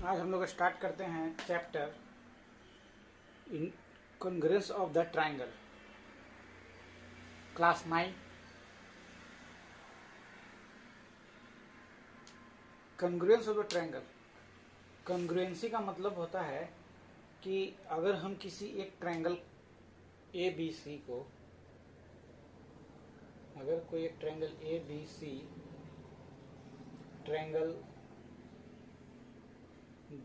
आज हम लोग स्टार्ट करते हैं chapter in congruence of the triangle, class 9। Congruence of the triangle. Congruency का मतलब होता है कि अगर हम किसी एक ट्राइंगल ए बी सी को, अगर कोई एक triangle A B C triangle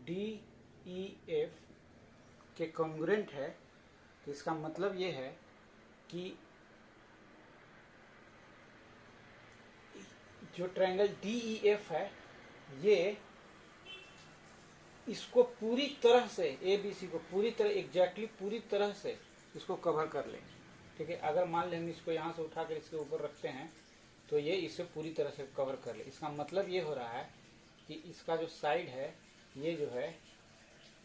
D E F के कॉन्ग्रुएंट है, तो इसका मतलब ये है कि जो ट्राइंगल डी ई एफ है ये इसको पूरी तरह से, ए बी सी को पूरी तरह एग्जैक्टली पूरी तरह से इसको कवर कर ले। ठीक है, अगर मान लें हम इसको यहाँ से उठाकर इसके ऊपर रखते हैं तो ये इसे पूरी तरह से कवर कर ले। इसका मतलब ये हो रहा है कि इसका जो साइड है ये जो है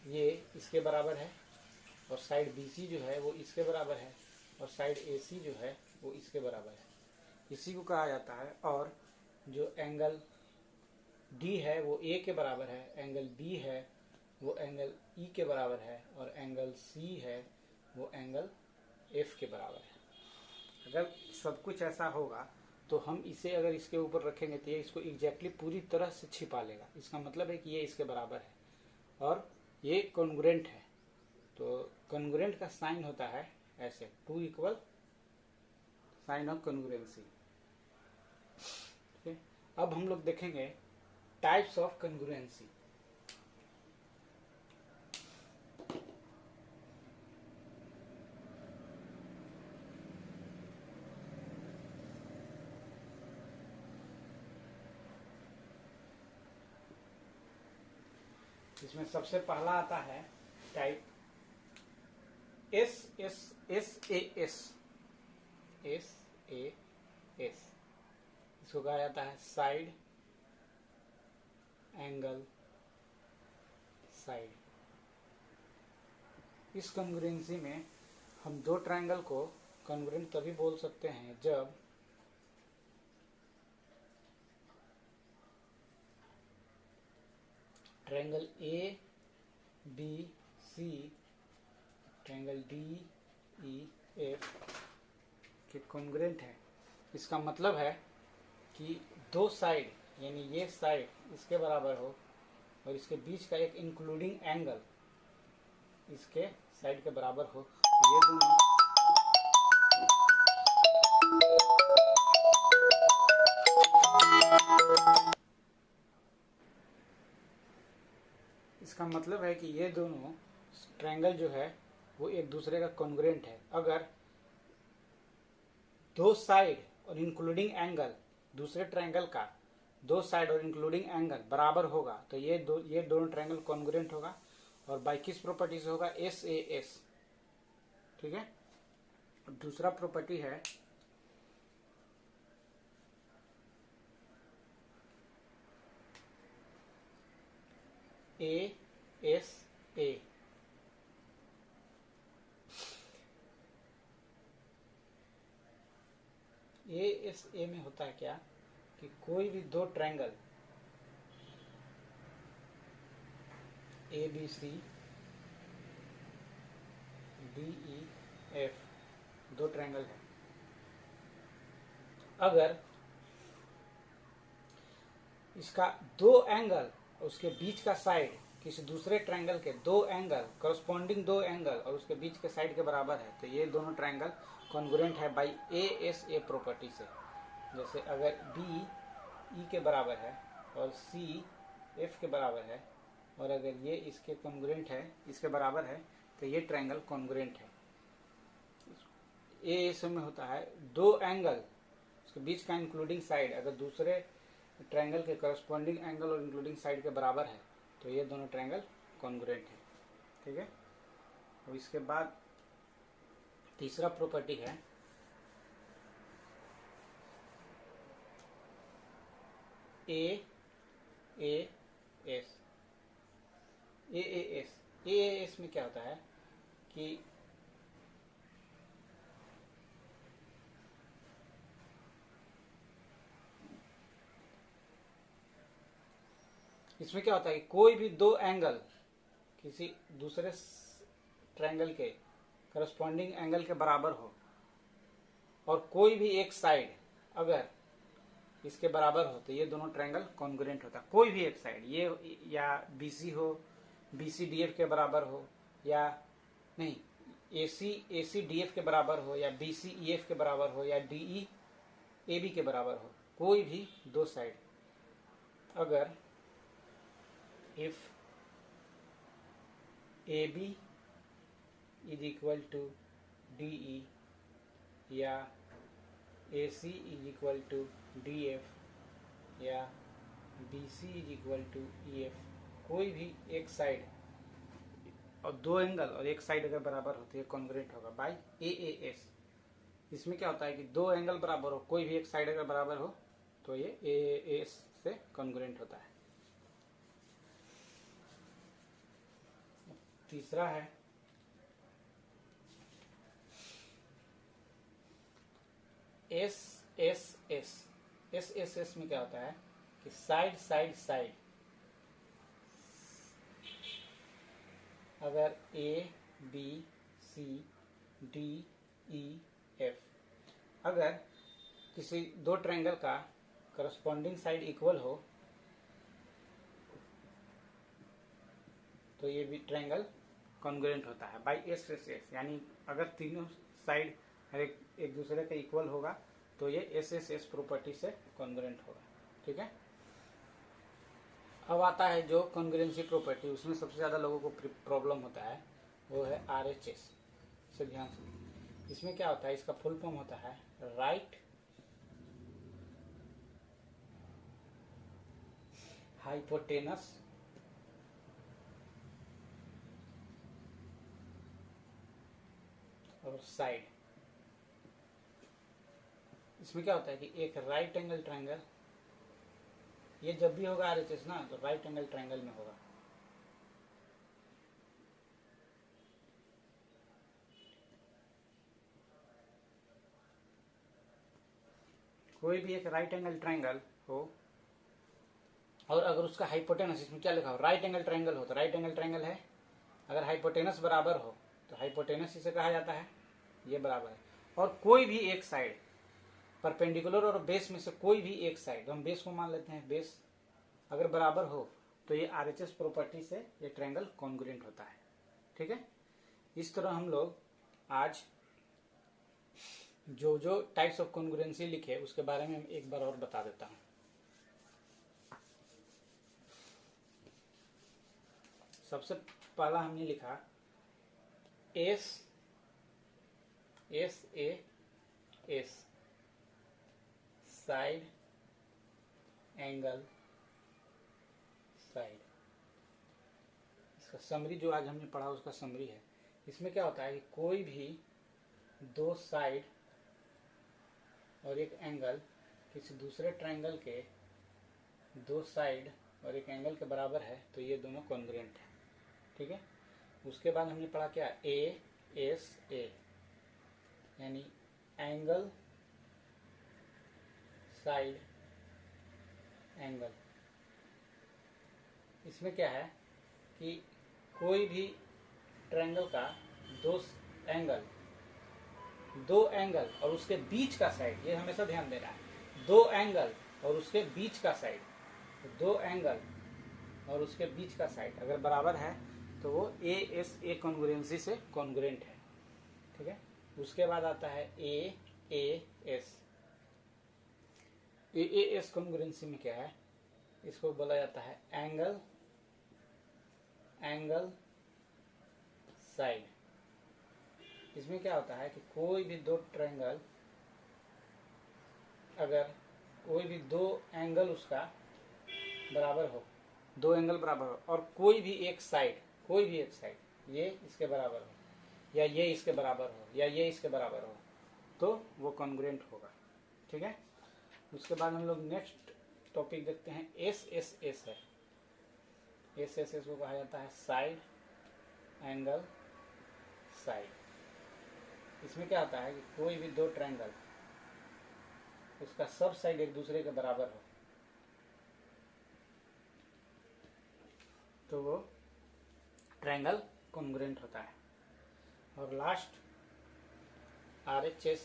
ये इसके बराबर है, और साइड बी सी जो है वो इसके बराबर है, और साइड ए सी जो है वो इसके बराबर है। इसी को कहा जाता है। और जो एंगल डी है वो ए के बराबर है, एंगल बी है वो एंगल ई के बराबर है, और एंगल सी है वो एंगल एफ के बराबर है। अगर सब कुछ ऐसा होगा तो हम इसे अगर इसके ऊपर रखेंगे तो ये इसको एग्जैक्टली पूरी तरह से छिपा लेगा। इसका मतलब है कि ये इसके बराबर है और ये कॉन्ग्रुएंट है। तो कॉन्ग्रुएंट का साइन होता है ऐसे, 2 इक्वल साइन ऑफ कॉन्ग्रुएंसी। ठीक है, अब हम लोग देखेंगे टाइप्स ऑफ कॉन्ग्रुएंसी। इसमें सबसे पहला आता है type S S S A S S A S. इसको कहा जाता है साइड एंगल साइड। इस कॉन्ग्रुएंसी में हम दो ट्राइंगल को कॉन्ग्रुएंट तभी बोल सकते हैं जब triangle A B C triangle D E F के कॉन्ग्रुएंट है। इसका मतलब है कि दो साइड, यानी ये साइड इसके बराबर हो और इसके बीच का एक इंक्लूडिंग एंगल इसके साइड के बराबर हो, तो ये दोनों इसका मतलब है कि ये दोनों ट्रायंगल जो है वो एक दूसरे का कॉन्ग्रुएंट है। अगर दो साइड और इंक्लूडिंग एंगल, दूसरे ट्रायंगल का दो साइड और इंक्लूडिंग एंगल बराबर होगा तो ये दोनों ट्रायंगल कॉन्ग्रुएंट होगा। और बाय किस प्रॉपर्टी से होगा? S A S. ठीक है, दूसरा प्रॉपर्टी है ए एस ए। ए एस ए में होता है क्या कि कोई भी दो triangle A B C D E F, दो ट्रायंगल है, अगर इसका दो एंगल उसके बीच का साइड किसी दूसरे ट्रायंगल के दो एंगल, करस्पॉन्डिंग दो एंगल और उसके बीच के साइड के बराबर है तो ये दोनों ट्रायंगल कॉन्ग्रुएंट है by A S a property से। जैसे अगर बी ई के बराबर है और सी एफ के बराबर है और अगर ये इसके कॉन्ग्रुएंट है, इसके बराबर है, तो ये ट्रायंगल कॉन्ग्रुएंट है। ए एस में होता है दो एंगल उसके बीच का इंक्लूडिंग साइड अगर दूसरे ट्रायंगल के करस्पॉन्डिंग एंगल और इंक्लूडिंग साइड के बराबर है तो ये दोनों ट्रायंगल कॉन्ग्रुएंट है। ठीक है, और इसके बाद तीसरा प्रॉपर्टी है A A S. A A S, A A S में क्या होता है कि इसमें क्या होता है कि कोई भी दो एंगल किसी दूसरे ट्रायंगल के करस्पॉन्डिंग एंगल के बराबर हो और कोई भी एक साइड अगर इसके बराबर हो तो ये दोनों ट्रायंगल कॉन्ग्रुएंट होता है। कोई भी एक साइड, ये या बीसी हो, बीसी डीएफ के बराबर हो, या नहीं एसी डीएफ के बराबर हो, या बीसी ईएफ के बराबर हो, या डीई एबी के बराबर हो। कोई भी दो साइड अगर if AB is equal to DE या AC is equal to DF या BC is equal to EF, कोई भी एक साइड और दो एंगल और एक साइड अगर बराबर हो तो ये कॉन्ग्रुएंट होगा बाय AAS। इसमें क्या होता है कि दो एंगल बराबर हो, कोई भी एक साइड अगर बराबर हो तो ये AAS से कॉन्ग्रुएंट होता है। तीसरा है SSS। SSS में क्या होता है कि साइड साइड साइड, अगर ABCDEF अगर किसी दो ट्रायंगल का करस्पॉन्डिंग साइड इक्वल हो तो ये भी ट्रायंगल कॉन्ग्रुएंट होता है बाय SSS। यानी अगर तीनों साइड एक दूसरे के इक्वल होगा तो ये SSS प्रॉपर्टी से कॉन्ग्रुएंट होगा। ठीक है, अब आता है जो कॉन्ग्रुएंसी प्रॉपर्टी, उसमें सबसे ज्यादा लोगों को प्रॉब्लम होता है वो है RHS। इसे ध्यान से, इसमें क्या होता है, इसका फुल फॉर्म होता है राइट हाइपोटेनस और साइड। इसमें क्या होता है कि एक राइट एंगल ट्रायंगल, ये जब भी होगा RHS ना तो राइट एंगल ट्रायंगल में होगा। कोई भी एक राइट एंगल ट्रायंगल हो और अगर उसका हाइपोटेनस, इसमें क्या लिखा हो, राइट एंगल ट्रायंगल हो तो राइट एंगल ट्रायंगल है, अगर हाइपोटेनस बराबर हो तो हाइपोटेनस इसे कहा जाता है, ये बराबर है। और कोई भी एक साइड परपेंडिकुलर और बेस में से कोई भी एक साइड, हम बेस को मान लेते हैं, बेस अगर बराबर हो तो ये RHS प्रॉपर्टी से ये ट्रायंगल कॉन्ग्रुएंट होता है। ठीक है, इस तरह हम लोग आज जो जो टाइप्स ऑफ कॉन्ग्रुएंसी लिखे उसके बारे में एक बार और बता देता हूं। सबसे पहला हमने लिखा SAS साइड एंगल साइड। इसका समरी जो आज हमने पढ़ा उसका समरी है। इसमें क्या होता है कि कोई भी दो साइड और एक एंगल किसी दूसरे ट्रायंगल के दो साइड और एक एंगल के बराबर है तो ये दोनों कॉन्ग्रुएंट है। ठीक है, उसके बाद हमने पढ़ा क्या, ASA यानी एंगल साइड एंगल। इसमें क्या है कि कोई भी ट्रायंगल का दो एंगल और उसके बीच का साइड, ये हमेशा ध्यान देना है, दो एंगल और उसके बीच का साइड, तो दो एंगल और उसके बीच का साइड अगर बराबर है तो वो ASA कॉन्ग्रुएंसी से कॉन्ग्रुएंट है। ठीक है, उसके बाद आता है AAS। AAS कॉन्ग्रुएंसी में क्या है, इसको बोला जाता है एंगल साइड। इसमें क्या होता है कि कोई भी दो ट्रायंगल, अगर कोई भी दो एंगल उसका बराबर हो, दो एंगल बराबर हो और कोई भी एक साइड ये इसके बराबर हो या ये इसके बराबर हो या ये इसके बराबर हो तो वो कॉन्ग्रुएंट होगा। ठीक है, उसके बाद हम लोग नेक्स्ट टॉपिक देखते हैं SSS है। SSS को कहा जाता है साइड एंगल साइड। इसमें क्या होता है कि कोई भी दो ट्रायंगल उसका सब साइड एक दूसरे के बराबर हो तो वो ट्रायंगल कॉन्ग्रुएंट होता है। और लास्ट RHS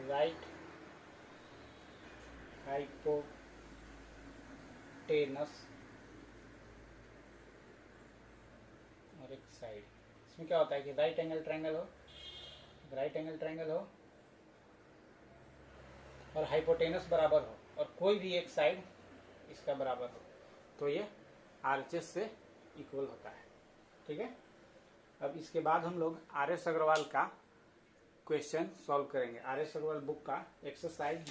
राइट हाइपोटेनस और एक साइड। इसमें क्या होता है कि राइट एंगल ट्रायंगल हो और हाइपोटेनस बराबर हो और कोई भी एक साइड इसका बराबर हो, तो ये RHS से इक्वल होता है। ठीक है। अब इसके बाद हम लोग RS अग्रवाल का क्वेश्चन सॉल्व करेंगे। RS अग्रवाल बुक का एक्सरसाइज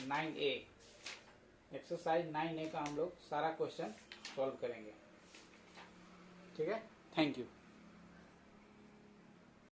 9A का हम लोग सारा क्वेश्चन सॉल्व करेंगे। ठीक है। Thank you.